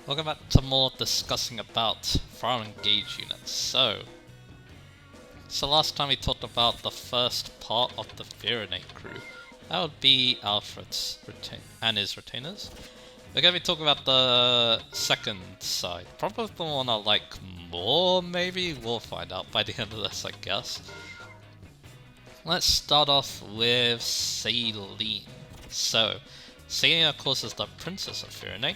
welcome back to more discussing about foreign engage units. So last time we talked about the first part of the Firene crew. That would be Alfred's and his retainers. We're going to be talking about the second side. Probably the one I like more, maybe? We'll find out by the end of this, I guess. Let's start off with Celine. So, Celine, of course, is the Princess of Firene.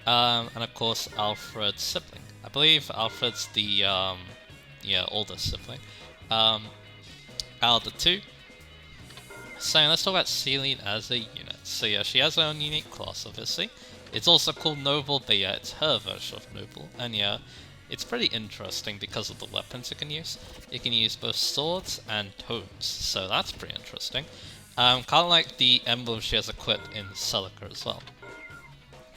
And of course, Alfred's sibling. I believe Alfred's the oldest sibling. Out of the two. So let's talk about Celine as a unit. So yeah, she has her own unique class, obviously. It's also called Noble, but yeah, it's her version of Noble. And yeah, it's pretty interesting because of the weapons it can use. It can use both swords and tomes, so that's pretty interesting. Kind of like the emblem she has equipped in Celica as well.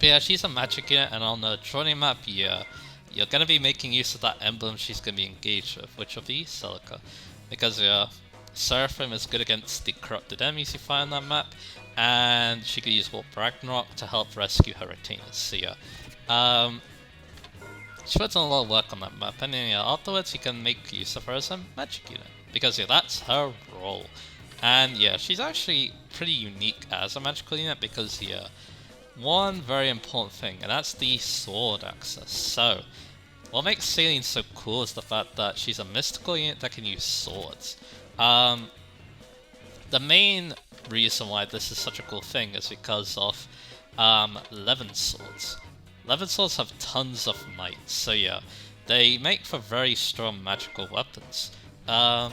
But yeah, she's a magic unit, and on the training map, yeah, you're going to be making use of that emblem she's going to be engaged with, which will be Celica. Because yeah, Seraphim is good against the corrupted enemies you find on that map, and she could use Warp Ragnarok to help rescue her retainers. So yeah, she puts in a lot of work on that map, and then yeah, afterwards you can make use of her as a magic unit, because yeah, that's her role. And yeah, she's actually pretty unique as a magical unit, because yeah, one very important thing, and that's the sword access. So, what makes Celine so cool is the fact that she's a mystical unit that can use swords. The main reason why this is such a cool thing is because of Levin swords. Levin swords have tons of might, so yeah, they make for very strong magical weapons. Another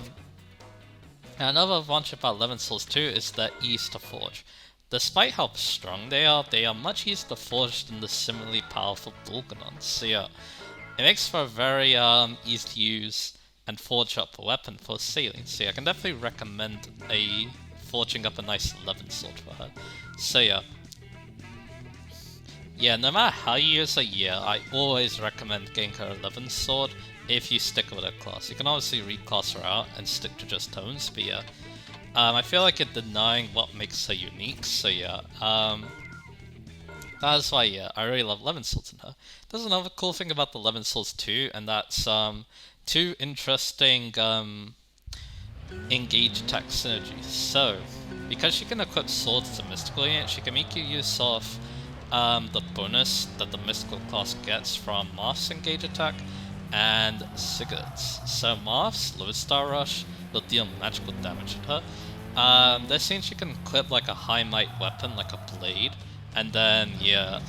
advantage about Levin swords too is their ease to forge. Despite how strong they are much easier to forge than the similarly powerful Dolganons. So yeah, it makes for a very easy to use and forge up a weapon for Celine. So yeah, I can definitely recommend forging up a nice Levin sword for her. So yeah. Yeah, no matter how you use her, yeah, I always recommend getting her a Levin sword if you stick with her class. You can obviously reclass her out and stick to just tones, but yeah. I feel like you're denying what makes her unique, so yeah, that's why, yeah, I really love Levin swords in her. There's another cool thing about the Levin swords too, and that's, two interesting, engage attack synergies. So, because she can equip swords as a mystical unit, she can make you use of, the bonus that the mystical class gets from Marth's engage attack, and Sigurd's. So Marth's Lodestar Rush will deal magical damage to her. They're saying she can equip like a high might weapon, like a blade, and then yeah,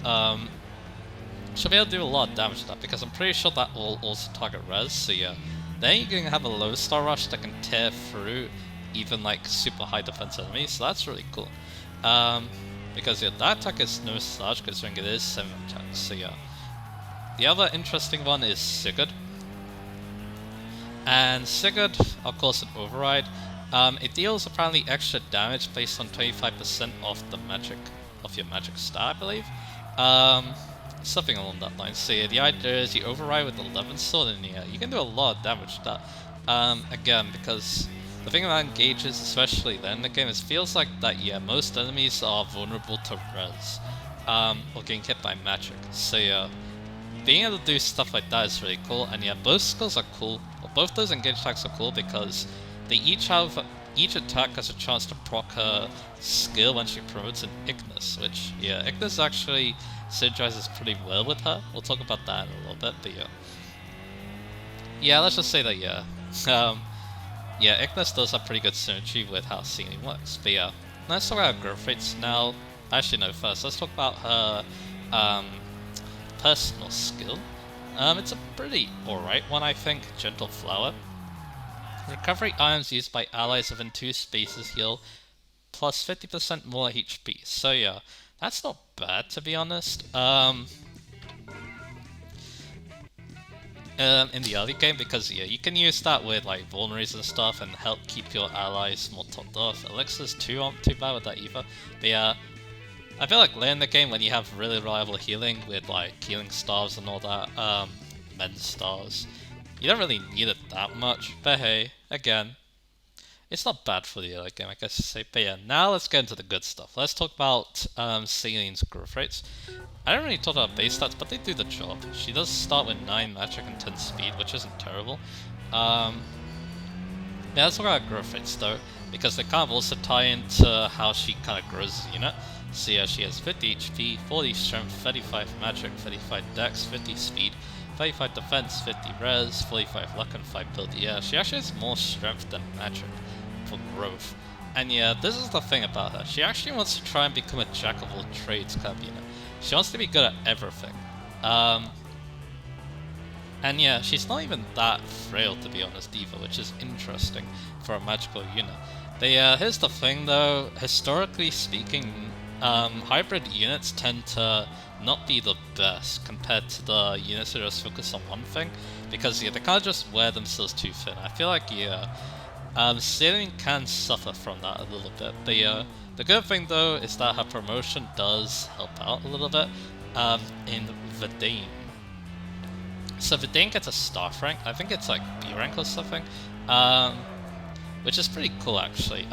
she'll be able to do a lot of damage to that, because I'm pretty sure that will also target res, so yeah. Then you can have a Lodestar Rush that can tear through even like super high defense enemies, so that's really cool. Because yeah, that attack is no slouch considering it is 7 attacks, so yeah. The other interesting one is Sigurd. And Sigurd, of course, an override. It deals apparently extra damage based on 25% of the magic of your magic stat, I believe. Something along that line. So yeah, the idea is you override with the Levin sword, and yeah, you can do a lot of damage to that. Again, because the thing about engages, especially then in the game, is feels like that yeah, most enemies are vulnerable to res, or getting hit by magic. So yeah, being able to do stuff like that is really cool, and yeah, both skills are cool. Well, both those engage attacks are cool because they each attack has a chance to proc her skill when she promotes an Ignis, which yeah, Ignis actually synergizes pretty well with her. We'll talk about that in a little bit, but yeah. Yeah, let's just say that yeah. Yeah, Ignis does have pretty good synergy with how Celine works, but yeah. Let's talk about growth rates now. Actually no, first let's talk about her personal skill. It's a pretty alright one, I think. Gentle Flower. Recovery items used by allies within 2 spaces heal plus 50% more HP. So yeah, that's not bad to be honest. In the early game, because yeah, you can use that with like vulneraries and stuff and help keep your allies more topped off. Elixirs too aren't too bad with that either. But yeah, I feel like later in the game when you have really reliable healing with like healing stars and all that, men's stars, you don't really need it that much. But hey, again, it's not bad for the early game, I guess you say. But yeah, now let's get into the good stuff. Let's talk about Celine's growth rates. I don't really talk about base stats, but they do the job. She does start with 9 magic and 10 speed, which isn't terrible. Yeah, let's talk about growth rates though, because they kind of also tie into how she kind of grows as a unit. So yeah, she has 50 HP, 40 strength, 35 magic, 35 dex, 50 speed, 35 defense, 50 res, 45 luck, and 5 build. Yeah, she actually has more strength than magic for growth. And yeah, this is the thing about her. She actually wants to try and become a jack of all trades kind of unit. She wants to be good at everything. And yeah, she's not even that frail to be honest either, which is interesting for a magical unit. But here's the thing though, historically speaking, hybrid units tend to not be the best compared to the units that just focus on one thing, because yeah, they can't just wear themselves too thin. I feel like Celine can suffer from that a little bit. But the good thing though is that her promotion does help out a little bit in Verdane. So Verdane gets a staff rank, I think it's like B rank or something, which is pretty cool actually.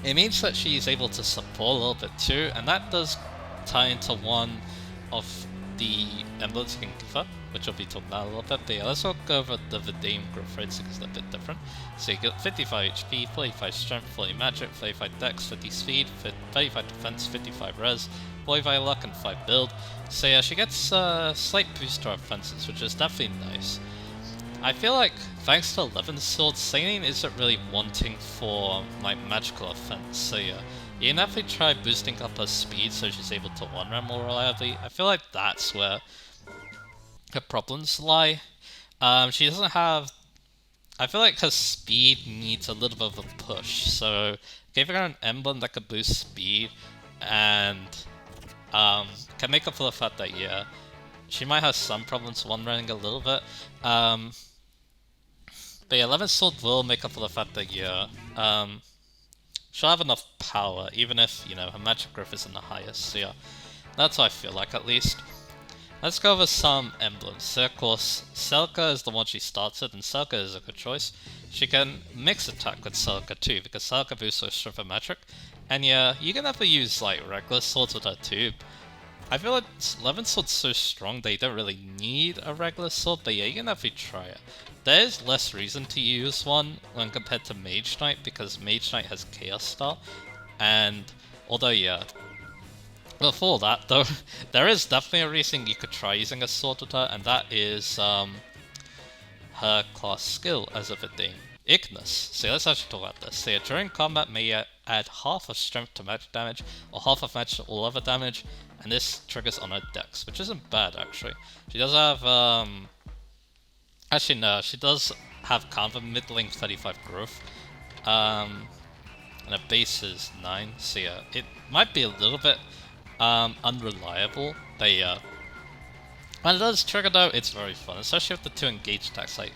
It means that she's able to support a little bit too, and that does tie into one of the emblems you can give her, which I'll be talking about a little bit. But yeah, let's go over the Verdane growth rates because they're a bit different. So you get 55 HP, 45 strength, 40 magic, 35 dex, 50 speed, 35 defense, 55 res, 45 luck, and 5 build. So yeah, she gets a slight boost to her defenses, which is definitely nice. I feel like, thanks to 11 swords, Celine isn't really wanting for like magical offense. So yeah, you can definitely try boosting up her speed so she's able to one-ram more reliably. I feel like that's where her problems lie. She doesn't have... I feel like her speed needs a little bit of a push, so giving her an emblem that could boost speed and can make up for the fact that, yeah, she might have some problems one-running a little bit. But yeah, 11 Sword will make up for the fact that, yeah, she'll have enough power, even if, you know, her magic growth isn't the highest. So yeah, that's what I feel like, at least. Let's go over some emblems. So of course, Selka is the one she starts with, and Selka is a good choice. She can mix attack with Selka too, because Selka boosts her strength and magic. And yeah, you can have to use like regular swords with her too. I feel like 11 sword's so strong that you don't really need a regular sword, but yeah, you can definitely try it. There is less reason to use one when compared to Mage Knight, because Mage Knight has Chaos Star, and although yeah, before that though, there is definitely a reason you could try using a sword with her, and that is her class skill as a Verdane. Ignis. So let's actually talk about this. So yeah, during combat may add half of strength to magic damage, or half of magic to all other damage, and this triggers on her dex, which isn't bad actually. She does have actually no, she does have kind of a middling 35 growth. And her base is 9, so yeah, it might be a little bit unreliable, but yeah. When it does trigger though, it's very fun, especially with the 2 engage attacks like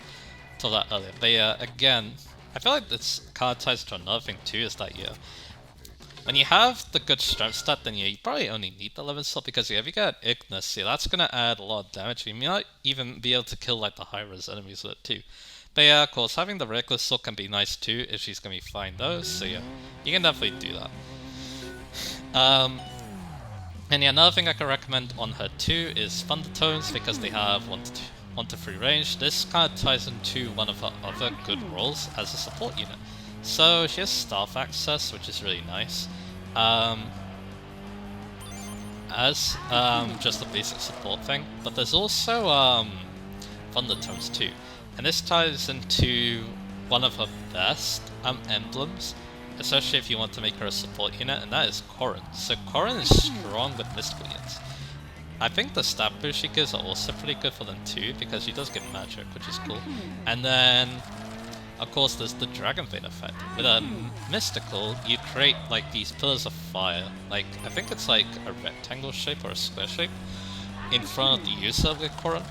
told that earlier. But yeah, again, I feel like this kind of ties to another thing too, is that yeah, when you have the good strength stat, then yeah, you probably only need the 11 slot, because yeah, if you get Ignis, yeah, that's gonna add a lot of damage. You may not even be able to kill like the high res enemies with it too. But yeah, of course, having the reckless sword can be nice too if she's gonna be flying those. So yeah, you can definitely do that. And yeah, another thing I can recommend on her too is Thundertones, because they have 1 to 3 range. This kind of ties into one of her other good roles as a support unit. So she has staff access, which is really nice. As just a basic support thing, but there's also Thundertones too, and this ties into one of her best emblems, especially if you want to make her a support unit, and that is Corrin. So Corrin is strong with mystical units. I think the stat boost she gives are also pretty good for them too, because she does give magic, which is cool. And then, of course, there's the Dragon Vein effect. With a mystical, you create like these pillars of fire, like I think it's like a rectangle shape or a square shape, in front of the user with Corrin.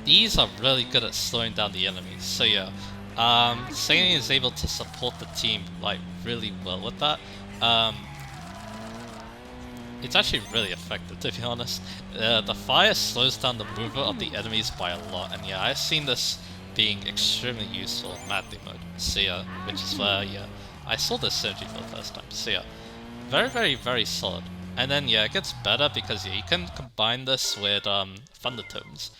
These are really good at slowing down the enemies. So yeah, Celine is able to support the team like really well with that. It's actually really effective, to be honest. The fire slows down the movement of the enemies by a lot, and yeah, I've seen this being extremely useful in Madly mode. So yeah, which is where, yeah, I saw this synergy for the first time. So yeah, very, very, very solid. And then yeah, it gets better because yeah, you can combine this with Thunder Tomes.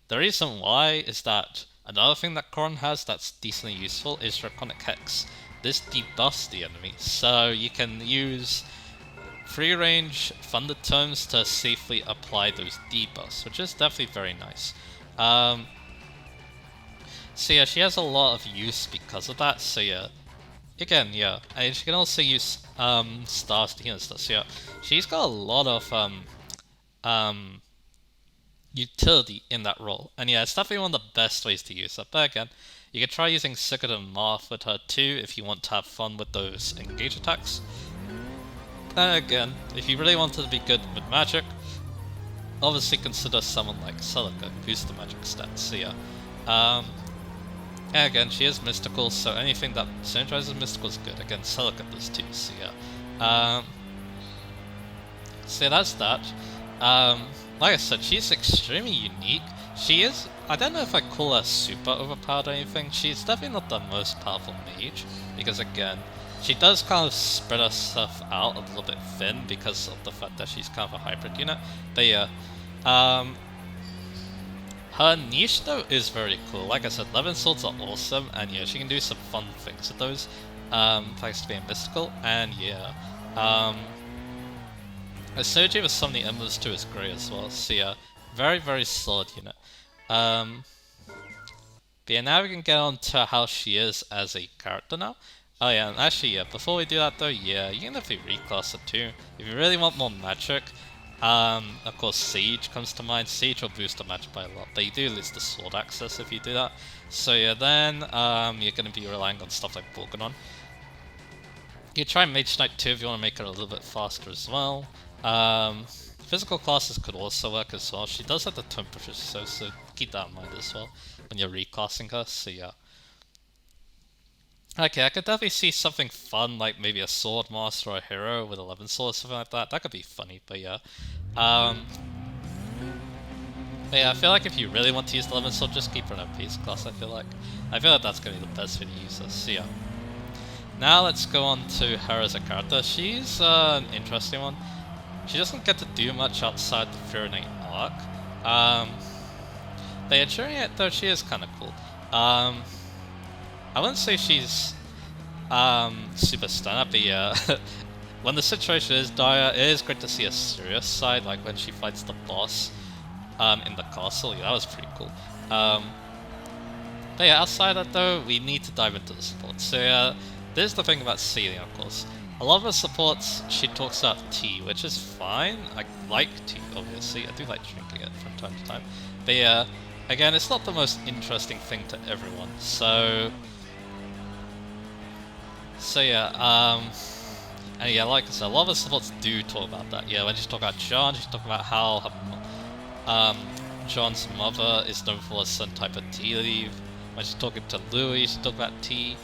The reason why is that another thing that Corrin has that's decently useful is Draconic Hex. This debuffs the enemy, so you can use free range Thunder Tomes to safely apply those debuffs, which is definitely very nice. So yeah, she has a lot of use because of that. So yeah, again, yeah, and she can also use stars to heal and stuff. So yeah, she's got a lot of um utility in that role, and yeah, it's definitely one of the best ways to use her. But again, you could try using Sigurd and Marth with her too if you want to have fun with those engage attacks. And again, if you really wanted to be good with magic, obviously consider someone like Celica, who boosts the magic stats. So yeah, and again, she is mystical, so anything that synergizes mystical is good. Again, Celica does too. So yeah, so that's that. Like I said, she's extremely unique. She is, I don't know if I call her super overpowered or anything. She's definitely not the most powerful mage, because again, she does kind of spread her stuff out a little bit thin because of the fact that she's kind of a hybrid unit. But yeah, her niche though is very cool. Like I said, 11 swords are awesome, and yeah, she can do some fun things with those, thanks to being mystical, and yeah, a synergy with some of the emblems too is great as well. So yeah, very, very solid unit. But yeah, now we can get on to how she is as a character now. Oh yeah, and actually yeah, before we do that though, yeah, you can definitely reclass her too. If you really want more magic, of course Siege comes to mind. Siege will boost the magic by a lot, but you do lose the sword access if you do that. So yeah, then you're going to be relying on stuff like Borgonon. You try Mage Knight too if you want to make her a little bit faster as well. Physical classes could also work as well. She does have the twin proficiency, so keep that in mind as well when you're reclassing her. So yeah. Okay, I could definitely see something fun like maybe a sword master or a hero with 11 swords, something like that. That could be funny, but yeah. But yeah, I feel like if you really want to use the 11 sword, just keep her in a base class. I feel like that's gonna be the best way to use her. So yeah. Now let's go on to her as a character. She's an interesting one. She doesn't get to do much outside the Firene arc. But yeah, during it though, she is kind of cool. I wouldn't say she's super stand-up, but yeah, when the situation is dire, it is great to see a serious side, like when she fights the boss in the castle. Yeah, that was pretty cool. But yeah, outside that though, we need to dive into the support. So yeah, this is the thing about Celine, of course. A lot of her supports, she talks about tea, which is fine. I like tea, obviously. I do like drinking it from time to time. But yeah, again, it's not the most interesting thing to everyone. So yeah, and yeah, like I said, a lot of the supports do talk about that. Yeah, when she's talking about John, she's talking about how her, John's mother is known for a certain type of tea leaf. When she's talking to Louis, she's talking about tea.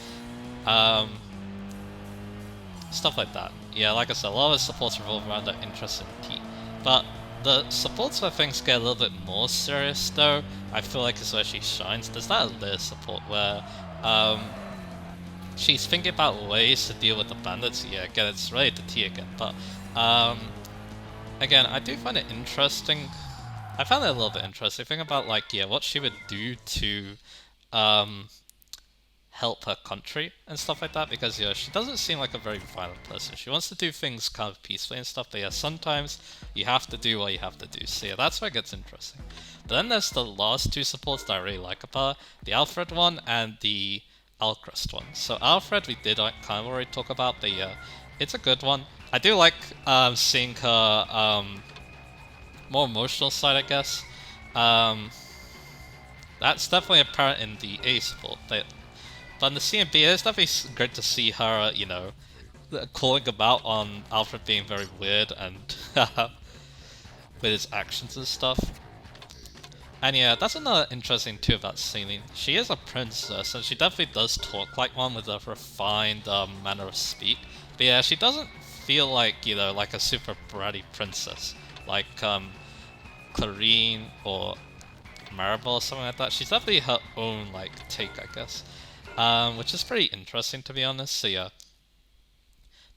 Stuff like that. Yeah, like I said, a lot of the supports revolve around her interest in tea. But the supports where things get a little bit more serious, though, I feel like is where she shines. There's that Liz support where she's thinking about ways to deal with the bandits. Yeah, again, it's related to tea again, but again, I do find it interesting. I found it a little bit interesting. Think about like, yeah, what she would do to help her country and stuff like that, because yeah, she doesn't seem like a very violent person. She wants to do things kind of peacefully and stuff, but yeah, sometimes you have to do what you have to do. So yeah, that's where it gets interesting. But then there's the last two supports that I really like about her, the Alfred one and the Alcrest one. So Alfred we did kind of already talk about, but yeah, it's a good one. I do like seeing her more emotional side, I guess. That's definitely apparent in the A support, but in the CMB, it's definitely great to see her, you know, calling about on Alfred being very weird and with his actions and stuff. And yeah, that's another interesting too about Celine. She is a princess, and she definitely does talk like one with a refined manner of speak. But yeah, she doesn't feel like, you know, like a super bratty princess, like Clarine or Maribel or something like that. She's definitely her own like take, I guess, which is pretty interesting to be honest. So yeah,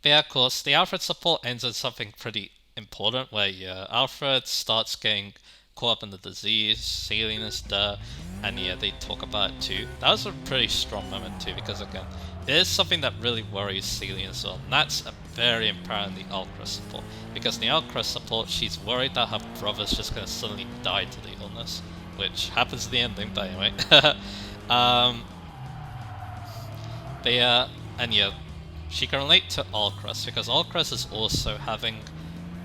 but yeah, of course, the Alfred support ends in something pretty important where yeah, Alfred starts getting caught up in the disease, Celine is there, and yeah, they talk about it too. That was a pretty strong moment too, because again, it is something that really worries Celine as well, and that's a very apparent in the Alcrest support. Because in the Alcrest support, she's worried that her brother's just gonna suddenly die to the illness, which happens in the ending, but anyway. um, but yeah, and yeah, she can relate to Alcrest because Alcrest is also having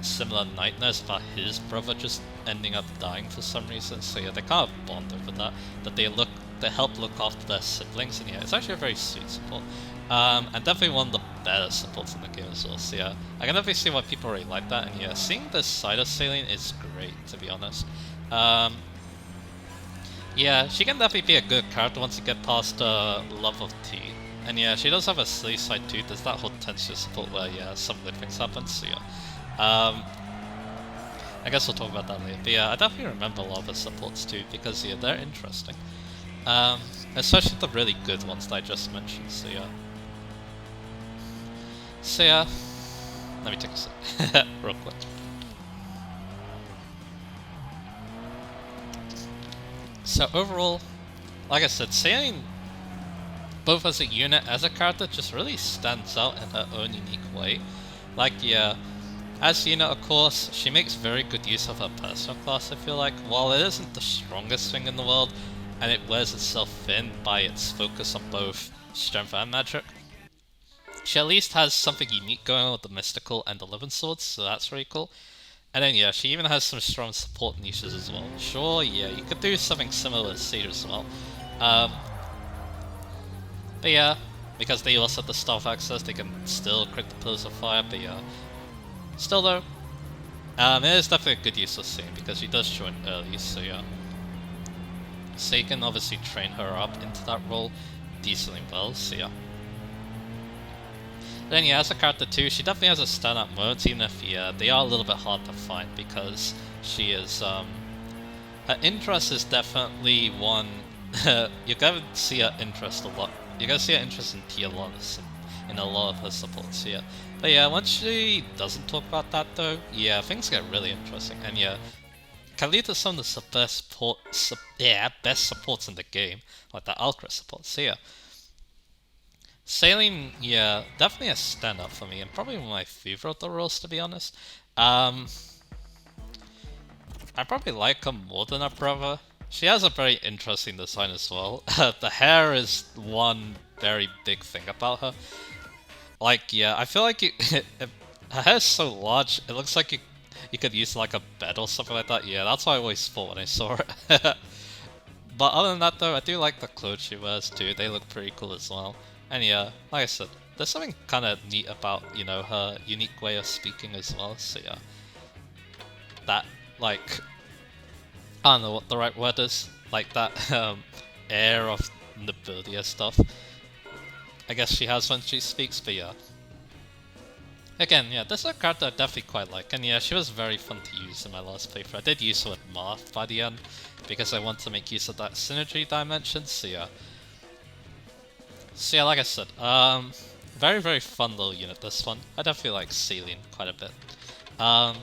similar nightmares about his brother just ending up dying for some reason. So yeah, they kind of bond over that. That they help look after their siblings, and yeah, it's actually a very sweet support. And definitely one of the better supports in the game as well. So yeah, I can definitely see why people really like that. And yeah, seeing this side of Celine is great, to be honest. Yeah, she can definitely be a good character once you get past love of tea. And yeah, she does have a silly side too. There's that whole tension support where yeah, some weird things happen. So yeah, I guess we'll talk about that later. But yeah, I definitely remember a lot of the supports too because yeah, they're interesting. Especially the really good ones that I just mentioned. So yeah. So yeah, let me take a sip real quick. So overall, like I said, Celine, both as a unit, as a character, just really stands out in her own unique way. Like, yeah, as a unit, of course, she makes very good use of her personal class, I feel like. While it isn't the strongest thing in the world, and it wears itself thin by its focus on both strength and magic, she at least has something unique going on with the mystical and the living swords, so that's really cool. And then yeah, she even has some strong support niches as well. Sure, yeah, you could do something similar to Cedar as well. Um, but yeah, because they also have the stealth access, they can still crit the Pillars of Fire, but yeah. Still though, it is definitely a good use of Celine because she does join early, so yeah. So you can obviously train her up into that role decently well, so yeah. Then yeah, as a character too, she definitely has a standout moments, even if yeah, they are a little bit hard to find because she is her interest is definitely one you're gonna see her interest a lot. You're gonna see her interest in T a lot in a lot of her supports, yeah. But yeah, once she doesn't talk about that though, yeah, things get really interesting. And yeah, can lead to some of the best supports in the game, like the Alcrest support. So yeah. Celine, yeah, definitely a standout for me, and probably my favorite of the roles, to be honest. I probably like her more than her brother. She has a very interesting design as well. The hair is one very big thing about her. Like, yeah, I feel like her hair is so large, it looks like you could use like a bed or something like that. Yeah, that's what I always thought when I saw it. But other than that though, I do like the clothes she wears too. They look pretty cool as well. And yeah, like I said, there's something kind of neat about, you know, her unique way of speaking as well. So yeah, that, like, I don't know what the right word is. Like that air of nobility and stuff. I guess she has when she speaks, but yeah. Again, yeah, this is a character I definitely quite like, and yeah, she was very fun to use in my last playthrough. I did use her with Marth by the end, because I want to make use of that synergy dimension, so yeah. So yeah, like I said, very, very fun little unit, this one. I definitely like Celine quite a bit. And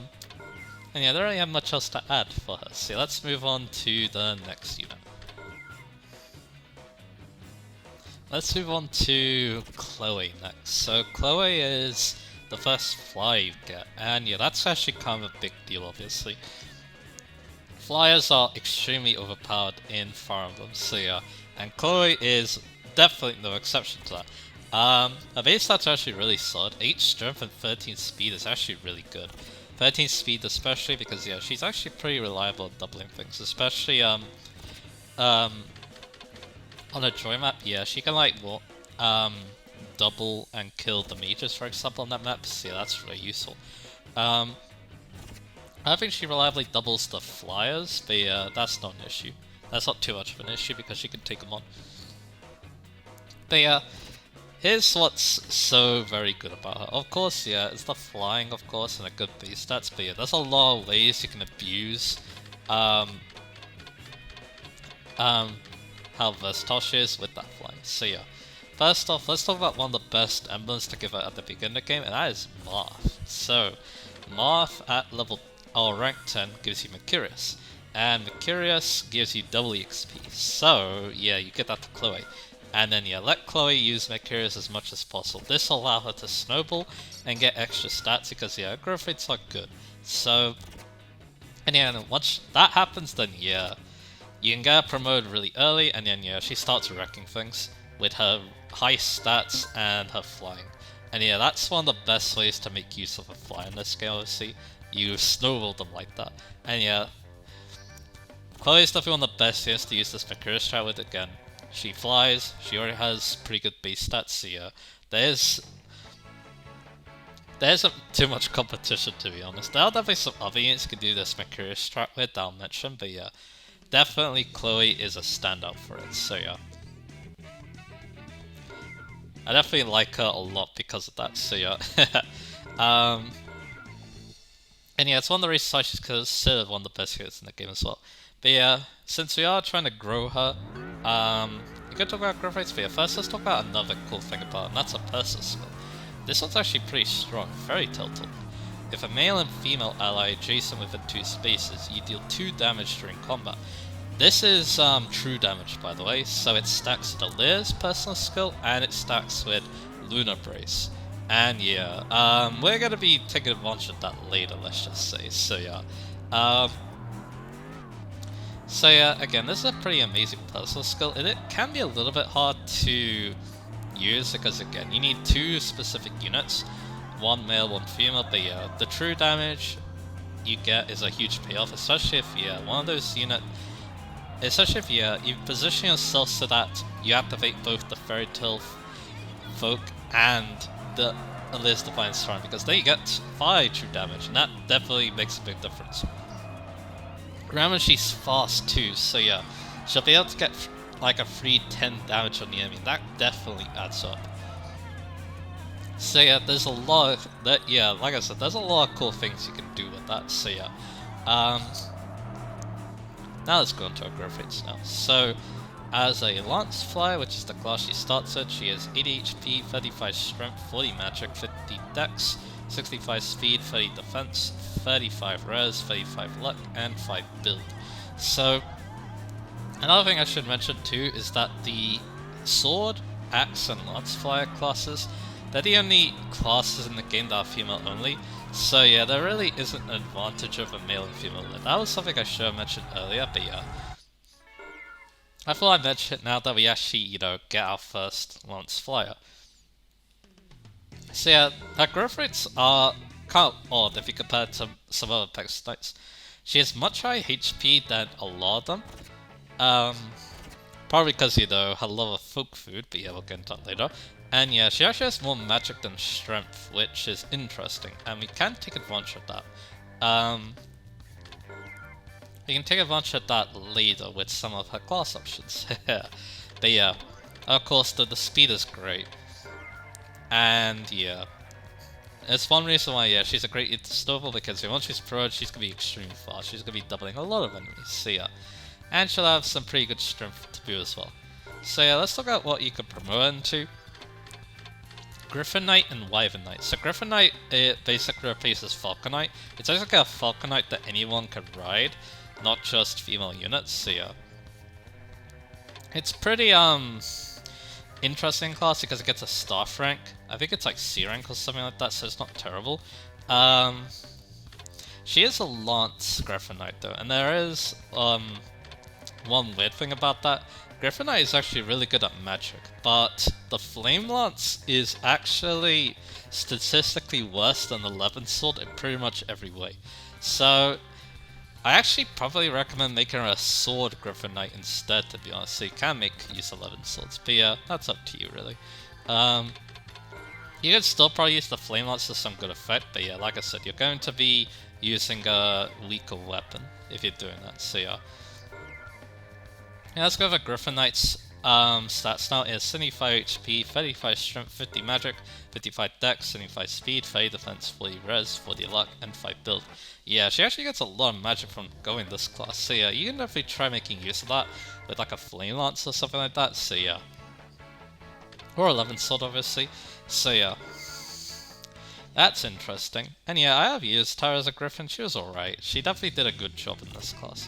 yeah, there don't have much else to add for her, so let's move on to the next unit. Let's move on to Chloe next. So Chloe is the first fly you get, and yeah, that's actually kind of a big deal, obviously. Flyers are extremely overpowered in Fire Emblem, so yeah, and Chloe is definitely no exception to that. Her base stats are actually really solid. 8 strength and 13 speed is actually really good. 13 speed especially because yeah, she's actually pretty reliable at doubling things, especially on a joy map, yeah, she can like double and kill the mages, for example, on that map. So yeah, that's really useful. I think she reliably doubles the flyers, but yeah, that's not an issue. That's not too much of an issue because she can take them on. But yeah, here's what's so very good about her. Of course, yeah, it's the flying, of course, and a good base stats. But yeah, there's a lot of ways you can abuse um, how versatile she is with that flying. So yeah, first off, let's talk about one of the best emblems to give her at the beginning of the game, and that is Marth. So, Marth at level rank 10 gives you Mercurius, and Mercurius gives you double EXP. So yeah, you get that to Chloe. And then yeah, let Chloe use Mercurius as much as possible. This will allow her to snowball and get extra stats because yeah, her growth rates are good. So, and yeah, and once that happens, then yeah, you can get her promoted really early, and then yeah, she starts wrecking things with her high stats and her flying. And yeah, that's one of the best ways to make use of a fly in this game, obviously. You snowball them like that. And yeah, Chloe's definitely one of the best things to use this Mercurius strat with again. She flies, she already has pretty good base stats, so yeah, there isn't too much competition, to be honest. There are definitely some other units you can do this Mercurius strat with that I'll mention, but yeah, definitely Chloe is a standout for it, so yeah. I definitely like her a lot because of that, so yeah. And yeah, it's one of the reasons why she's considered one of the best heroes in the game as well. But yeah, since we are trying to grow her, we could talk about growth rates, but yeah, first let's talk about another cool thing about her, and that's a Persis skill. This one's actually pretty strong, very tilted. If a male and female ally adjacent within 2 spaces, you deal 2 damage during combat. This is true damage, by the way, so it stacks with Alir's personal skill, and it stacks with Lunar Brace. And yeah, we're gonna be taking advantage of that later, let's just say, so yeah. So yeah, again, this is a pretty amazing personal skill, and it can be a little bit hard to use because again, you need 2 specific units, one male, one female, but yeah, the true damage you get is a huge payoff, especially if one of those units, especially if you position yourself so that you activate both the Fairy Tale Folk and the Alir's Divine Shrine, because then you get 5 true damage, and that definitely makes a big difference. Remember, she's fast too, so yeah, she'll be able to get like a free 10 damage on the enemy. That definitely adds up. So yeah, there's a lot of that. Yeah, like I said, there's a lot of cool things you can do with that. So yeah, now let's go into our growth rates now. So as a Lance Flyer, which is the class she starts at, she has 80 HP, 35 Strength, 40 Magic, 50 Dex, 65 Speed, 30 Defense, 35 Res, 35 Luck, and 5 Build. So another thing I should mention too is that the Sword, Axe, and Lance Flyer classes, they're the only classes in the game that are female only. So yeah, there really isn't an advantage of a male and female lid. That was something I should have mentioned earlier, but yeah. I thought I'd mention it now that we actually, get our first Lance Flyer. So yeah, her growth rates are kind of odd if you compare it to some other Pegasus Knights. She has much higher HP than a lot of them. Probably because, her love of folk food, but yeah, we'll get into that later. And yeah, she actually has more magic than strength, which is interesting, and we can take advantage of that. We can take advantage of that later with some of her class options. But yeah, of course, the speed is great. And yeah, it's one reason why, she's a great hit to snowball, because once she's proed, she's going to be extremely fast. She's going to be doubling a lot of enemies, so yeah. And she'll have some pretty good strength to do as well. So yeah, let's talk about what you can promote into. Griffin Knight and Wyvern Knight. So Griffin Knight, it basically replaces Falcon Knight. It's basically a Falcon Knight that anyone can ride, not just female units, so yeah. It's pretty interesting class because it gets a staff rank. I think it's like C rank or something like that, so it's not terrible. She is a Lance Griffin Knight though, and there is one weird thing about that. Griffin Knight is actually really good at magic, but the Flame Lance is actually statistically worse than the Levin Sword in pretty much every way. So I actually probably recommend making her a Sword Griffin Knight instead, to be honest, so you can make use of Levin Swords, but yeah, that's up to you really. You could still probably use the Flame Lance to some good effect, but yeah, like I said, you're going to be using a weaker weapon if you're doing that, so yeah. Yeah, let's go over Griffin Knight's Stats now is 75 HP, 35 Strength, 50 Magic, 55 Dex, 75 Speed, 30 Defense, 40 Res, 40 Luck, and 5 Build. Yeah, she actually gets a lot of magic from going this class, so yeah, you can definitely try making use of that with like a Flame Lance or something like that, so yeah. Or 11 Sword, obviously, so yeah. That's interesting. And yeah, I have used her as a Griffin, she was alright. She definitely did a good job in this class.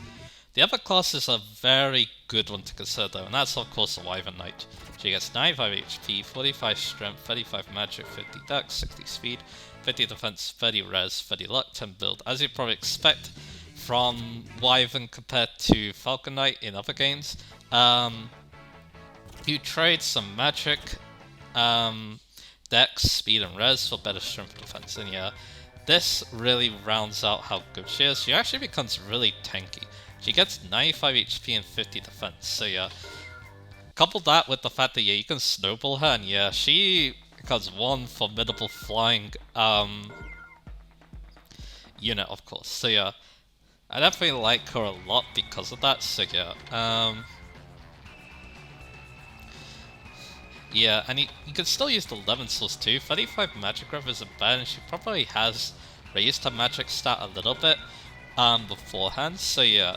The other class is a very good one to consider though, and that's of course the Wyvern Knight. She gets 95 HP, 45 Strength, 35 Magic, 50 Dex, 60 Speed, 50 Defense, 30 Res, 30 Luck, 10 Build. As you'd probably expect from Wyvern compared to Falcon Knight in other games. You trade some Magic, Dex, Speed, and Res for better Strength and Defense, and yeah, this really rounds out how good she is. She actually becomes really tanky. She gets 95 HP and 50 defense, so yeah. Couple that with the fact that yeah, you can snowball her, and yeah, she becomes one formidable flying unit, of course. So yeah, I definitely like her a lot because of that. So yeah, yeah, and you can still use the 11 source too. 35 magic growth isn't bad, and she probably has raised her magic stat a little bit beforehand. So yeah,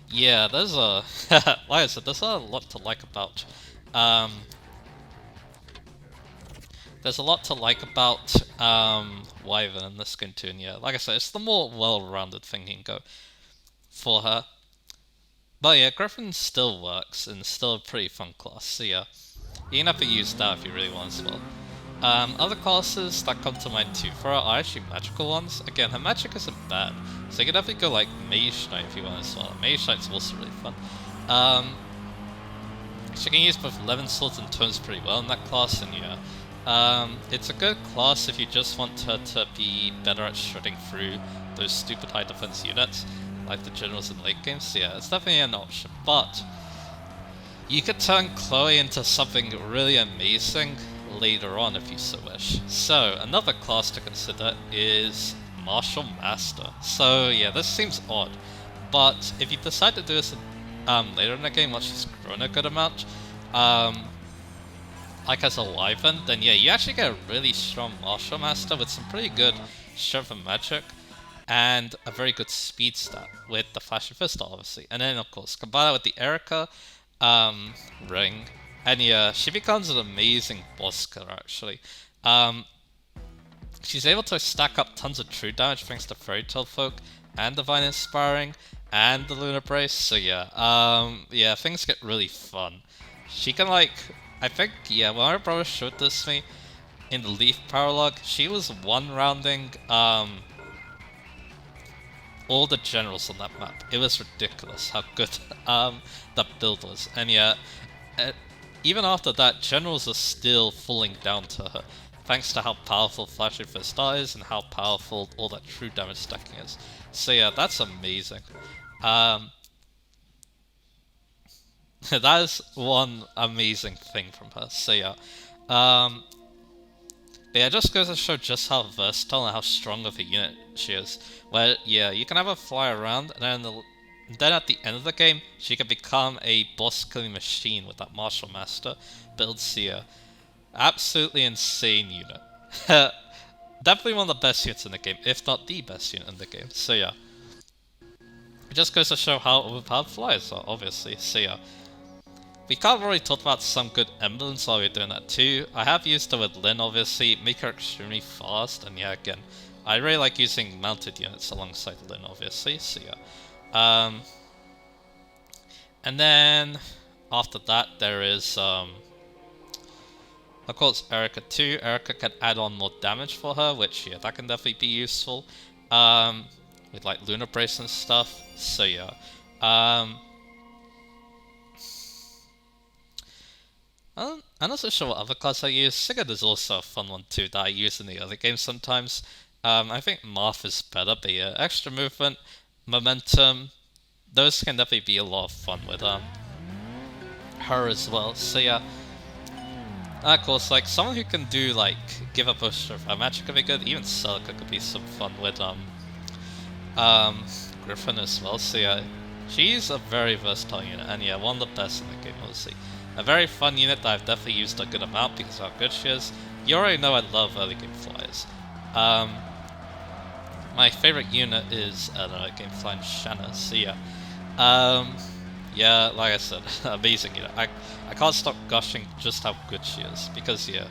yeah, there's a like I said, there's a lot to like about um there's a lot to like about Wyvern in this skin too, and yeah, like I said, it's the more well-rounded thing you can go for her. But yeah, Griffin still works and still a pretty fun class, so yeah. You can have to use that if you really want as well. Other classes that come to mind too for her are actually magical ones. Again, her magic isn't bad, so you can definitely go like Mage Knight if you want as well. Mage Knight's also really fun. She can use both 11 swords and tomes pretty well in that class, and yeah. It's a good class if you just want her to be better at shredding through those stupid high defense units, like the generals in late games, so yeah, it's definitely an option, but you could turn Chloe into something really amazing later on if you so wish. So, another class to consider is Martial Master. So yeah, this seems odd, but if you decide to do this later in the game, once she's grown a good amount, like as a Wyvern, then yeah, you actually get a really strong Martial Master with some pretty good strength and magic, and a very good speed stat with the Flashing Fist, obviously. And then, of course, combine that with the Erica ring, and yeah, she becomes an amazing boss killer, actually. She's able to stack up tons of true damage thanks to Fairy Tale Folk and Divine Inspiring and the Lunar Brace, so yeah, yeah, things get really fun. She can, like, I think, yeah, when my brother showed this to me in the Leaf Paralog, she was one-rounding, all the generals on that map. It was ridiculous how good that build was. And yeah, even after that, generals are still falling down to her, thanks to how powerful Flashing Fist is and how powerful all that true damage stacking is. So yeah, that's amazing. That is one amazing thing from her. So yeah, yeah, it just goes to show just how versatile and how strong of a unit she is. Where, yeah, you can have her fly around, and then at the end of the game, she can become a boss-killing machine with that Martial Master build. So yeah, absolutely insane unit. Definitely one of the best units in the game, if not the best unit in the game. So yeah, it just goes to show how overpowered flyers are, obviously. So yeah. We can't really talk about some good emblems while we're doing that too. I have used her with Lyn, obviously, make her extremely fast, and yeah, again, I really like using mounted units alongside Lyn, obviously, so yeah. And then, after that, there is, of course, Erica too. Erica can add on more damage for her, which, yeah, that can definitely be useful, with, like, Lunar Brace and stuff, so yeah. I'm not so sure what other cards I use. Sigurd is also a fun one too that I use in the other games sometimes. I think Marth is better, but yeah, extra movement, momentum, those can definitely be a lot of fun with her as well. So yeah, of course, like someone who can do like give a push of magic could be good. Even Celica could be some fun with Griffin as well. So yeah, She's a very versatile unit, and yeah, one of the best in the game, obviously. A very fun unit that I've definitely used a good amount because of how good she is. You already know I love early game flyers. My favorite unit is an early game flyer Shanna, so yeah. Yeah, like I said, amazing unit. I can't stop gushing just how good she is, because yeah,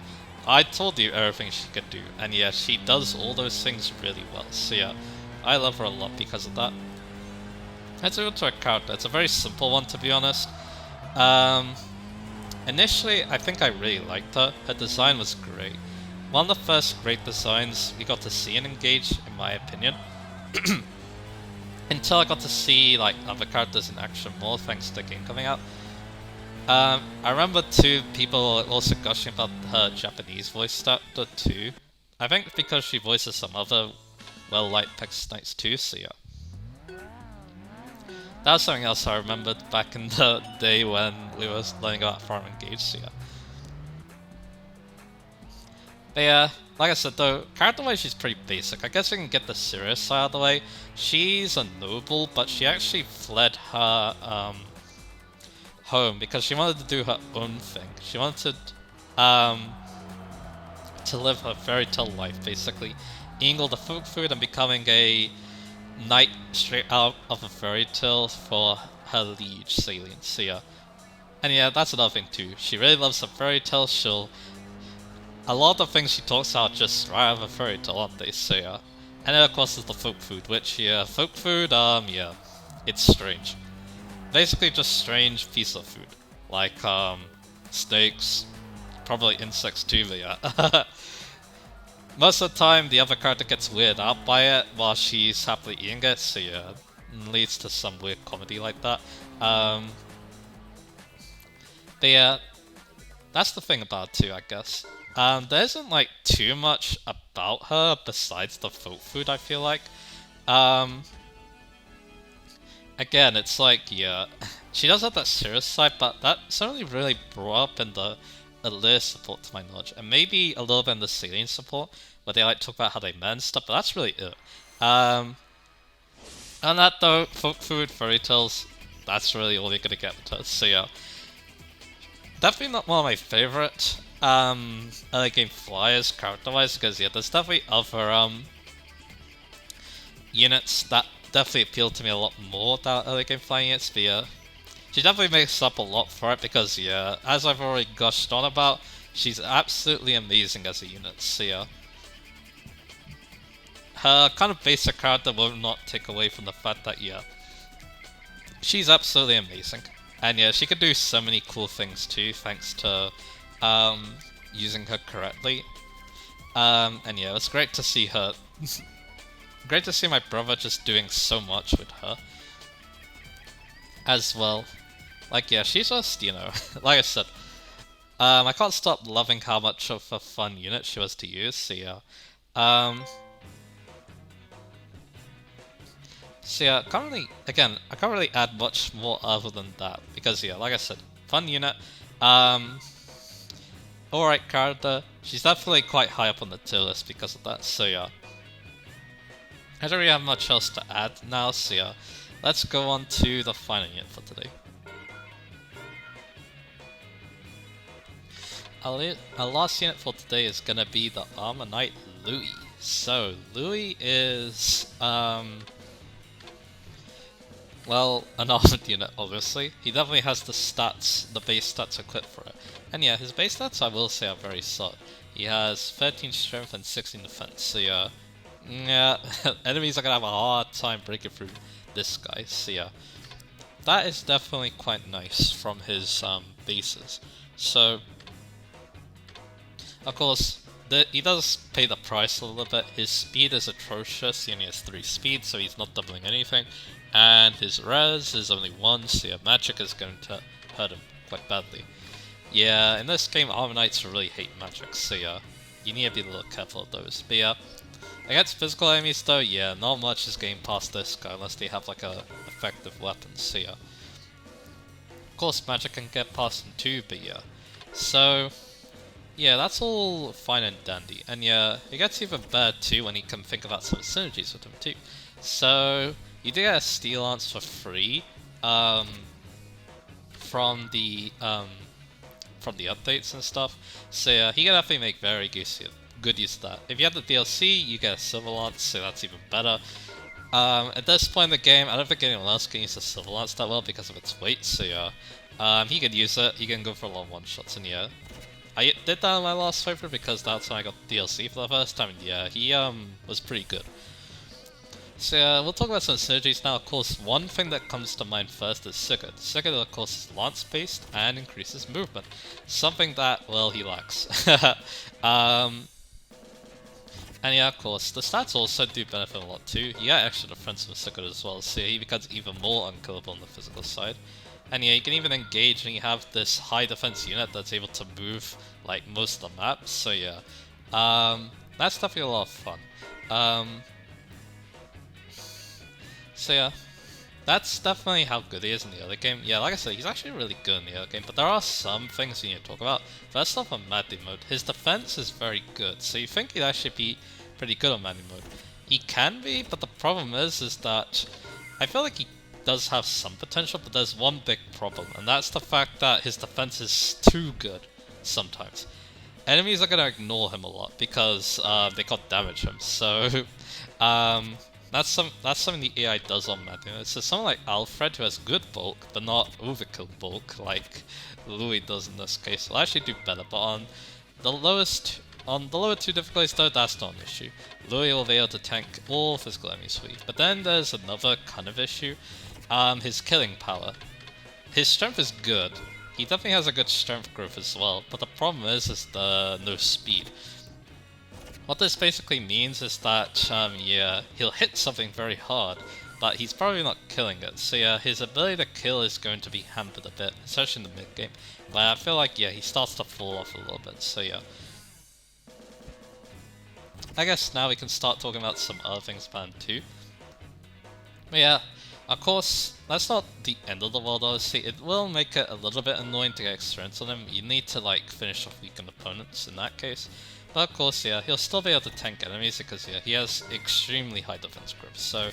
I told you everything she could do, and yeah, she does all those things really well, so yeah, I love her a lot because of that. Let's go to her character. It's a very simple one, to be honest. Um, Initially, I think I really liked her. Her design was great. One of the first great designs we got to see in Engage, in my opinion. Until I got to see like other characters in action more, thanks to the game coming out. I remember too, people also gushing about her Japanese voice actor too. I think because she voices some other well-liked text knights too, so yeah. That was something else I remembered back in the day when we were learning about Farm Engage, so yeah. But yeah, like I said though, character-wise she's pretty basic. I guess we can get the serious side out of the way. She's a noble, but she actually fled her home because she wanted to do her own thing. She wanted to live her fairy tale life, basically. Eating all the folk food and becoming a knight straight out of a fairy tale for her liege, Celine. So yeah. And yeah, that's another thing too. She really loves the fairy tale. A lot of the things she talks about just right out of a fairy tale, aren't they? So yeah. And then of course there's the folk food, which yeah, folk food, yeah, it's strange. Basically just strange piece of food. Like, snakes, probably insects too, but yeah. Most of the time, the other character gets weirded out by it while she's happily eating it, so yeah, it leads to some weird comedy like that. But yeah, that's the thing about it too, I guess. There isn't like too much about her besides the folk food, I feel like. Again, it's like, yeah, she does have that serious side, but that's only really brought up in the Allure support to my knowledge, and maybe a little bit in the Celine support, where they like talk about how they met and stuff, but that's really it. And that though, folk food, fairy tales, that's really all you're gonna get with her, so yeah. Definitely not one of my favorite early game flyers character-wise, because yeah, there's definitely other units that definitely appeal to me a lot more than early game flying units, but yeah. She definitely makes up a lot for it because, yeah, as I've already gushed on about, she's absolutely amazing as a unit, so yeah. Her kind of basic character will not take away from the fact that, yeah, she's absolutely amazing. And yeah, she can do so many cool things too, thanks to using her correctly. And yeah, it's great to see her. Great to see my brother just doing so much with her. As well. Like, yeah, she's just, you know, like I said, I can't stop loving how much of a fun unit she was to use, so yeah. So yeah, I can't really add much more other than that, because yeah, like I said, fun unit, alright character, she's definitely quite high up on the tier list because of that, so yeah. I don't really have much else to add now, so yeah, let's go on to the final unit for today. Our last unit for today is gonna be the Armor Knight Louis. So, Louis is, well, an armored unit, obviously. He definitely has the stats, the base stats equipped for it. And yeah, his base stats, I will say, are very solid. He has 13 strength and 16 defense, so yeah, enemies are gonna have a hard time breaking through this guy, so yeah. That is definitely quite nice from his bases. So, of course, he does pay the price a little bit. His speed is atrocious, he only has 3 speed, so he's not doubling anything. And his res is only 1, so yeah, magic is going to hurt him quite badly. Yeah, in this game, Armor Knights really hate magic, so yeah, you need to be a little careful of those. But yeah, against physical enemies though, yeah, not much is getting past this guy unless they have like a effective weapon, so yeah. Of course, magic can get past him too, but yeah. So, yeah, that's all fine and dandy. And yeah, it gets even better too when you can think about some synergies with him too. So, you do get a Steel Lance for free um, from the from the updates and stuff. So yeah, he can definitely make very good use of that. If you have the DLC, you get a Silver Lance, so that's even better. At this point in the game, I don't think anyone else can use the Silver Lance that well because of its weight, so yeah. He can use it, he can go for a lot of one-shots, and yeah. I did that in my last playthrough because that's when I got DLC for the first time, and yeah, he was pretty good. So yeah, we'll talk about some synergies now. Of course, one thing that comes to mind first is Sigurd. Sigurd, of course, is lance-based and increases movement. Something that, well, he lacks. And yeah, of course, the stats also do benefit a lot too. You get extra defense from Sigurd as well, so he becomes even more unkillable on the physical side. And yeah, you can even engage and you have this high defense unit that's able to move like most of the map, so yeah. That's definitely a lot of fun. So yeah, that's definitely how good he is in the early game. Yeah, like I said, he's actually really good in the early game, but there are some things you need to talk about. First off, on Madly mode, his defense is very good, so you think he'd actually be pretty good on Madly mode. He can be, but the problem is that I feel like he does have some potential, but there's one big problem, and that's the fact that his defense is too good sometimes. Enemies are going to ignore him a lot because they can't damage him, so that's something the AI does on Madden. So someone like Alfred, who has good bulk, but not overkill bulk, like Louis does in this case, will actually do better. But on the lower two difficulties, though, that's not an issue. Louis will be able to tank all physical enemies for you. But then there's another kind of issue. His killing power. His strength is good. He definitely has a good strength growth as well. But the problem is the no speed. What this basically means is that, yeah, he'll hit something very hard, but he's probably not killing it. So yeah, his ability to kill is going to be hampered a bit, especially in the mid game. But I feel like, yeah, he starts to fall off a little bit, so yeah. I guess now we can start talking about some other things planned too. But yeah, of course, that's not the end of the world, obviously. It will make it a little bit annoying to get experience on him. You need to, like, finish off weakened opponents in that case. But of course, yeah, he'll still be able to tank enemies because, yeah, he has extremely high defense growth. So,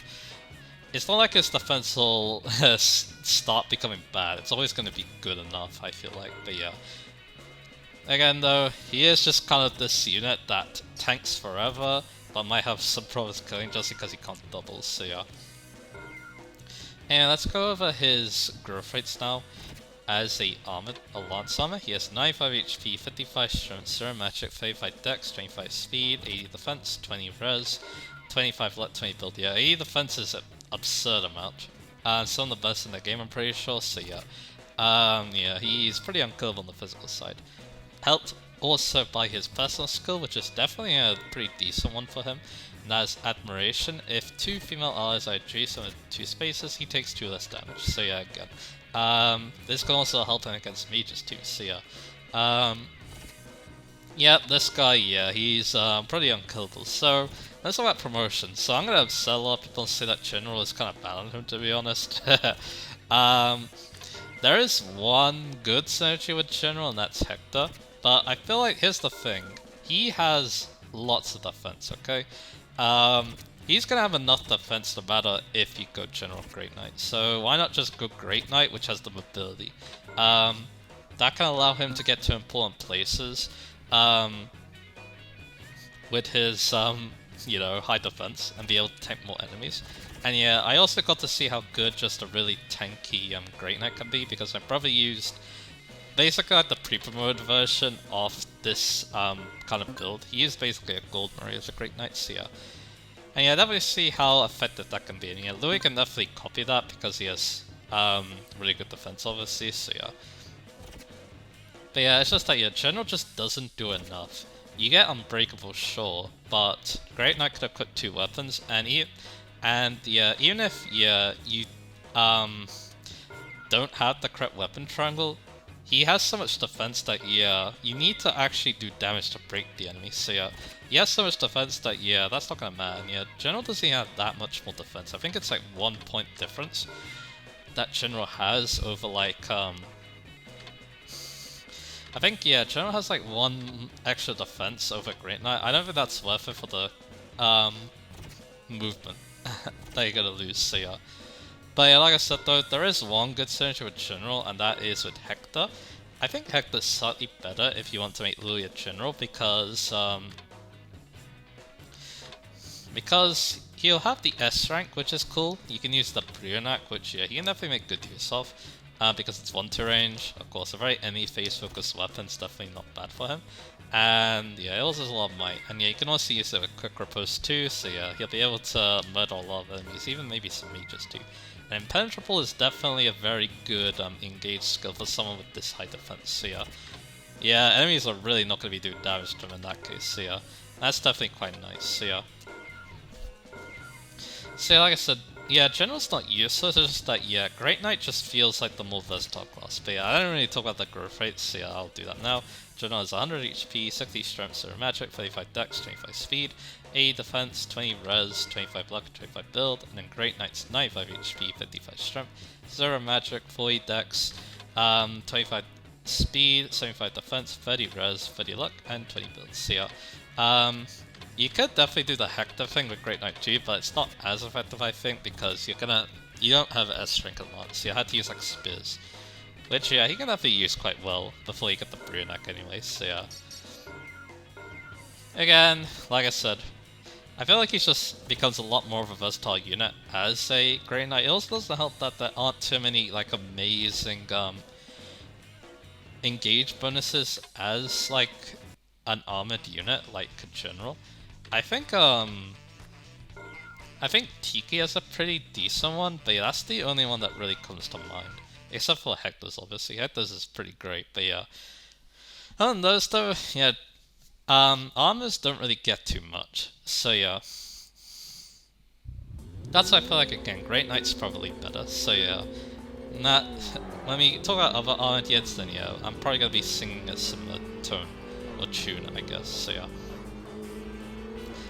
it's not like his defense will start becoming bad. It's always going to be good enough, I feel like. But yeah. Again, though, he is just kind of this unit that tanks forever, but might have some problems killing just because he can't double, so yeah. And let's go over his growth rates now. As a lance armor, he has 95 HP, 55 strength, 0 magic, 35 dex, 25 speed, 80 defense, 20 res, 25 luck, 20 build. Yeah, 80 defense is an absurd amount. Some of the best in the game, I'm pretty sure, so yeah. Yeah, he's pretty unkillable on the physical side. Helped also by his personal skill, which is definitely a pretty decent one for him. And that is Admiration. If 2 female allies are adjacent with 2 spaces, he takes 2 less damage. So yeah, again. This can also help him against mages too, so yeah. Yeah, this guy, yeah, he's pretty unkillable. So, let's talk about promotions. So I'm gonna upset a lot of people and say that General is kind of bad on him, to be honest. There is one good synergy with General, and that's Hector. But I feel like, here's the thing. He has lots of defense, okay? He's gonna have enough defense no matter if you go General Great Knight. So why not just go Great Knight, which has the mobility? That can allow him to get to important places with his, you know, high defense and be able to tank more enemies. And yeah, I also got to see how good just a really tanky Great Knight can be, because my brother used basically like the pre-promoted version of this kind of build. He used basically a Gold Marie as a Great Knight, so yeah. And yeah, definitely see how effective that can be. And yeah, Louis can definitely copy that because he has really good defense, obviously, so yeah. But yeah, it's just that, yeah, General just doesn't do enough. You get Unbreakable, sure, but Great Knight could equip 2 weapons, and yeah, even if, yeah, you don't have the correct weapon triangle, he has so much defense that, yeah, you need to actually do damage to break the enemy, so yeah. He has so much defense that, yeah, that's not gonna matter. And yeah, General doesn't have that much more defense. I think it's like 1 point difference that General has over like, I think, yeah, General has like 1 extra defense over Great Knight. I don't think that's worth it for the movement that you're gonna lose, so yeah. But yeah, like I said though, there is one good synergy with General, and that is with Hector. I think Hector's slightly better if you want to make Louis a General because he'll have the S rank, which is cool. You can use the Brionac, which yeah, he can definitely make good use of, because it's 1-2 range. Of course, a very enemy phase focused weapon's definitely not bad for him. And yeah, it also has a lot of might. And yeah, you can also use it with quick riposte too, so yeah, he'll be able to murder a lot of enemies, even maybe some mages too. And Impenetrable is definitely a very good engaged skill for someone with this high defense, so yeah. Yeah, enemies are really not going to be doing damage to him in that case, so yeah. That's definitely quite nice, so yeah. So yeah, like I said, yeah, General's not useless, it's just that, yeah, Great Knight just feels like the more versatile class. But yeah, I don't really talk about the growth rates, so yeah, I'll do that now. General has 100 HP, 60 strength, 0 magic, 35 dex, 25 speed, 80 defense, 20 res, 25 luck, 25 build, and then Great Knight's 95 HP, 55 strength, 0 magic, 40 dex, 25 speed, 75 defense, 30 res, 30 luck, and 20 build. So yeah, you could definitely do the Hector thing with Great Knight G, but it's not as effective, I think, because you don't have S rank a lot, so you had to use like Spears. Which, yeah, he can definitely use quite well before you get the Brionac anyway, so yeah. Again, like I said, I feel like he just becomes a lot more of a versatile unit as a Great Knight. It also doesn't help that there aren't too many like amazing engage bonuses as like an armored unit like General. I think Tiki has a pretty decent one, but yeah, that's the only one that really comes to mind. Except for Hector's, obviously. Hector's is pretty great, but yeah. Other than those though, yeah, armors don't really get too much. So yeah. That's why I feel like, again, Great Knight's probably better, so yeah. That, when we talk about other armored units, then yeah, I'm probably gonna be singing a similar tone, or tune, I guess, so yeah.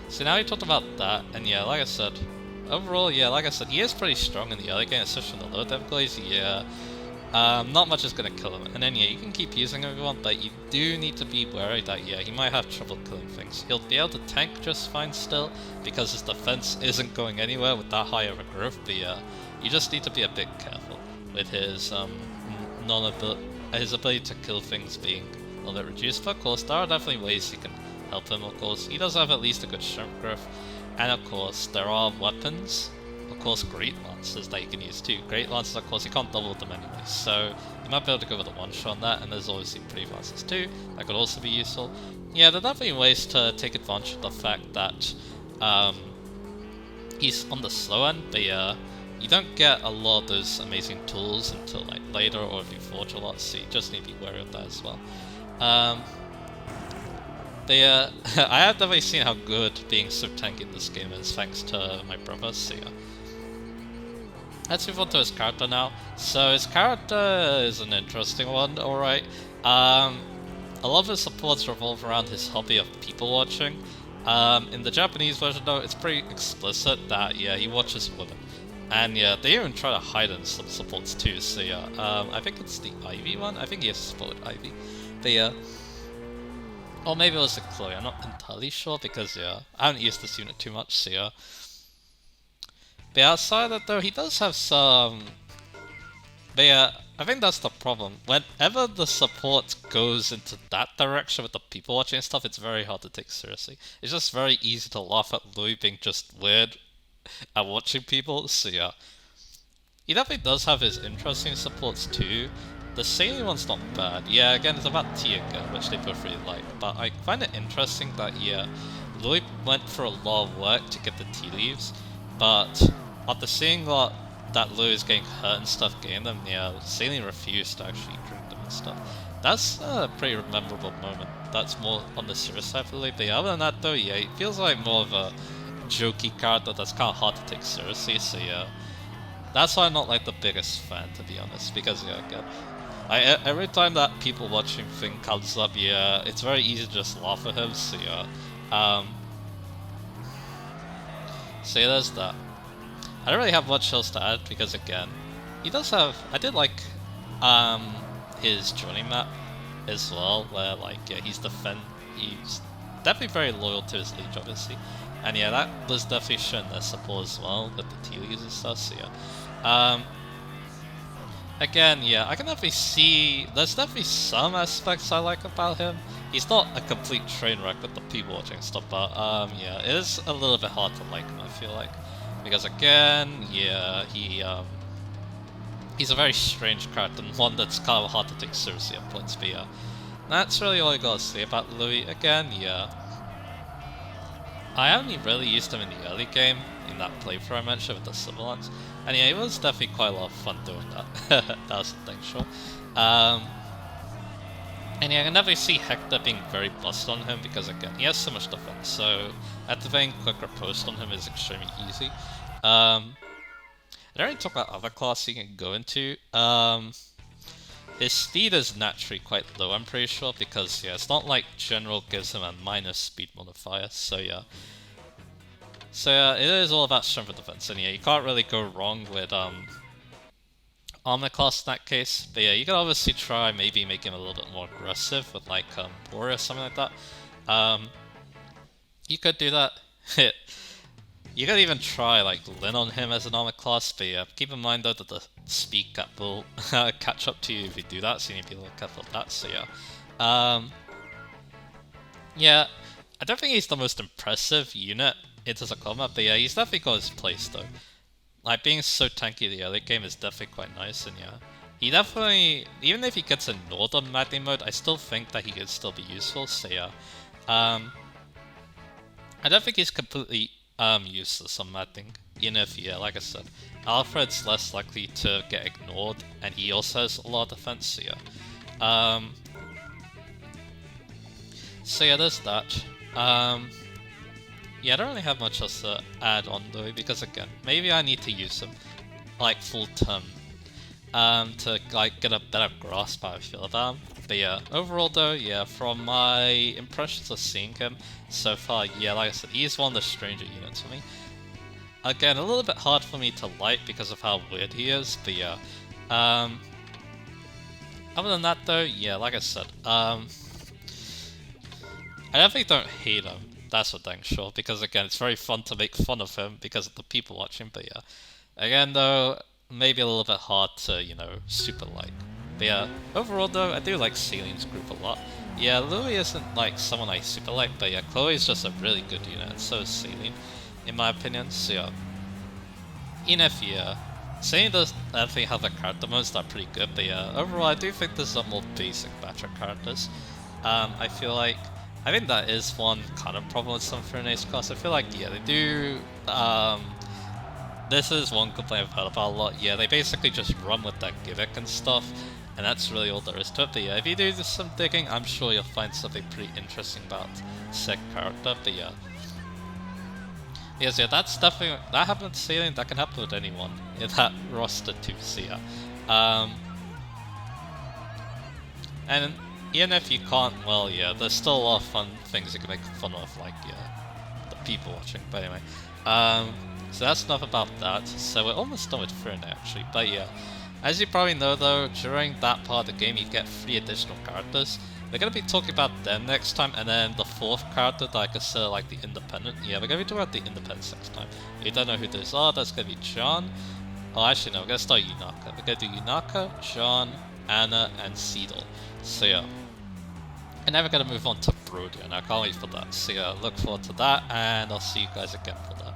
So now we talked about that, and yeah, like I said, overall, yeah, like I said, he is pretty strong in the early game, especially in the low difficulties, yeah. Not much is gonna kill him, and then yeah, you can keep using him if you want, but you do need to be wary that yeah, he might have trouble killing things. He'll be able to tank just fine still, because his defense isn't going anywhere with that high of a growth, but yeah, you just need to be a bit careful with his his ability to kill things being a little bit reduced, but of course, there are definitely ways you can help him, of course. He does have at least a good strength growth, and of course, there are weapons. Of course, Great Lancers that you can use too. Great Lancers, of course, you can't double them anyway, so you might be able to go with a one-shot on that, and there's obviously Pretty Lancers too, that could also be useful. Yeah, there are definitely ways to take advantage of the fact that he's on the slow end, but yeah, you don't get a lot of those amazing tools until like later, or if you forge a lot, so you just need to be wary of that as well. But yeah, I have definitely seen how good being so tanky in this game is, thanks to my brother, so yeah. Let's move on to his character now. So his character is an interesting one, alright. A lot of his supports revolve around his hobby of people watching. In the Japanese version though, it's pretty explicit that yeah, he watches women. And yeah, they even try to hide it in some supports too, so yeah. I think it's the Ivy one, I think he has support with Ivy. But yeah. Or maybe it was the Chloe, I'm not entirely sure because yeah, I haven't used this unit too much, so yeah. But outside of that though, he does have some... But yeah, I think that's the problem. Whenever the support goes into that direction with the people watching and stuff, it's very hard to take seriously. It's just very easy to laugh at Louis being just weird at watching people, so yeah. He definitely does have his interesting supports too. The Celine one's not bad. Yeah, again, it's about Tea again, which they both really like. But I find it interesting that, yeah, Louis went for a lot of work to get the tea leaves, but after seeing that Louis is getting hurt and stuff getting them, yeah, Celine refused to actually drink them and stuff. That's a pretty memorable moment. That's more on the serious side for Louis, but yeah, other than that though, yeah, it feels like more of a jokey character that's kind of hard to take seriously, so yeah. That's why I'm not like the biggest fan, to be honest, because yeah, again, every time that people watching thing comes up, yeah, it's very easy to just laugh at him, so yeah. So yeah, there's that. I don't really have much else to add, because again, he does have, I did like, his journey map as well, where like, yeah, he's definitely very loyal to his liege, obviously. And yeah, that was definitely shown their support as well, with the tea leaves and stuff, so yeah. Um, Again, yeah, I can definitely see. There's definitely some aspects I like about him. He's not a complete train wreck with the people watching stuff, but yeah, it is a little bit hard to like him. I feel like because again, yeah, he's a very strange character and one that's kind of hard to take seriously at points. But yeah, that's really all I gotta say about Louis. Again, yeah, I only really used him in the early game, in that playthrough I mentioned with the Sibilants. And yeah, it was definitely quite a lot of fun doing that. That was the thing, sure. Um, and yeah, I can definitely see Hector being very busted on him because again, he has so much defense, so activating quick riposte on him is extremely easy. I don't really talk about other classes you can go into. His speed is naturally quite low, I'm pretty sure, because yeah, it's not like General gives him a minus speed modifier, so yeah. So yeah, it is all about strength and defense, and yeah, you can't really go wrong with armor class in that case. But yeah, you can obviously try maybe make him a little bit more aggressive with like Bori or something like that. You could do that. You could even try like Lin on him as an armor class, but yeah, keep in mind though that the speed cap will catch up to you if you do that, so you need to be a little careful of that. So yeah, yeah, I don't think he's the most impressive unit in terms of combat, but yeah, he's definitely got his place though. Like being so tanky in the early game is definitely quite nice, and yeah, he definitely, even if he gets ignored on maddening mode, I still think that he could still be useful. So yeah, I don't think he's completely useless on maddening. Even if, yeah, like I said, Alfred's less likely to get ignored, and he also has a lot of defense. So yeah, there's that. Yeah, I don't really have much else to add on though, because again, maybe I need to use him like full term to like get a better grasp how I feel about him. But yeah, overall though, yeah, from my impressions of seeing him so far, yeah, like I said, he's one of the stranger units for me. Again, a little bit hard for me to like because of how weird he is, but yeah. Other than that though, yeah, like I said, I definitely don't hate him. That's what thing, sure, because again, it's very fun to make fun of him because of the people watching, but yeah. Again though, maybe a little bit hard to, you know, super like. But yeah, overall though, I do like Celine's group a lot. Yeah, Louis isn't like someone I super like, but yeah, Chloe's just a really good unit, and so is Celine, in my opinion, so yeah. Even if, yeah, Celine does definitely have the character modes that are pretty good, but yeah, overall I do think this is a more basic batch of characters. I think that is one kind of problem with some Firene's class. I feel like, yeah, they do, this is one complaint I've heard about a lot. Yeah, they basically just run with that gimmick and stuff, and that's really all there is to it. But yeah, if you do some digging, I'm sure you'll find something pretty interesting about said character. But yeah. Yes, yeah, that's definitely, that happened to Celine, that can happen with anyone in that roster too, so yeah. And even if you can't, well, yeah, there's still a lot of fun things you can make fun of, like, yeah, the people watching, but anyway. So that's enough about that. So we're almost done with Firene, actually, but yeah. As you probably know, though, during that part of the game, you get 3 additional characters. We're going to be talking about them next time, and then the 4th character that I consider, like, the independent. Yeah, we're going to be talking about the independents next time. If you don't know who those are, that's going to be John. Oh, actually, no, we're going to start Yunaka. We're going to do Yunaka, John, Anna, and Seedle. So yeah. And then we're going to move on to Brodia, and I can't wait for that. So yeah, look forward to that, and I'll see you guys again for that.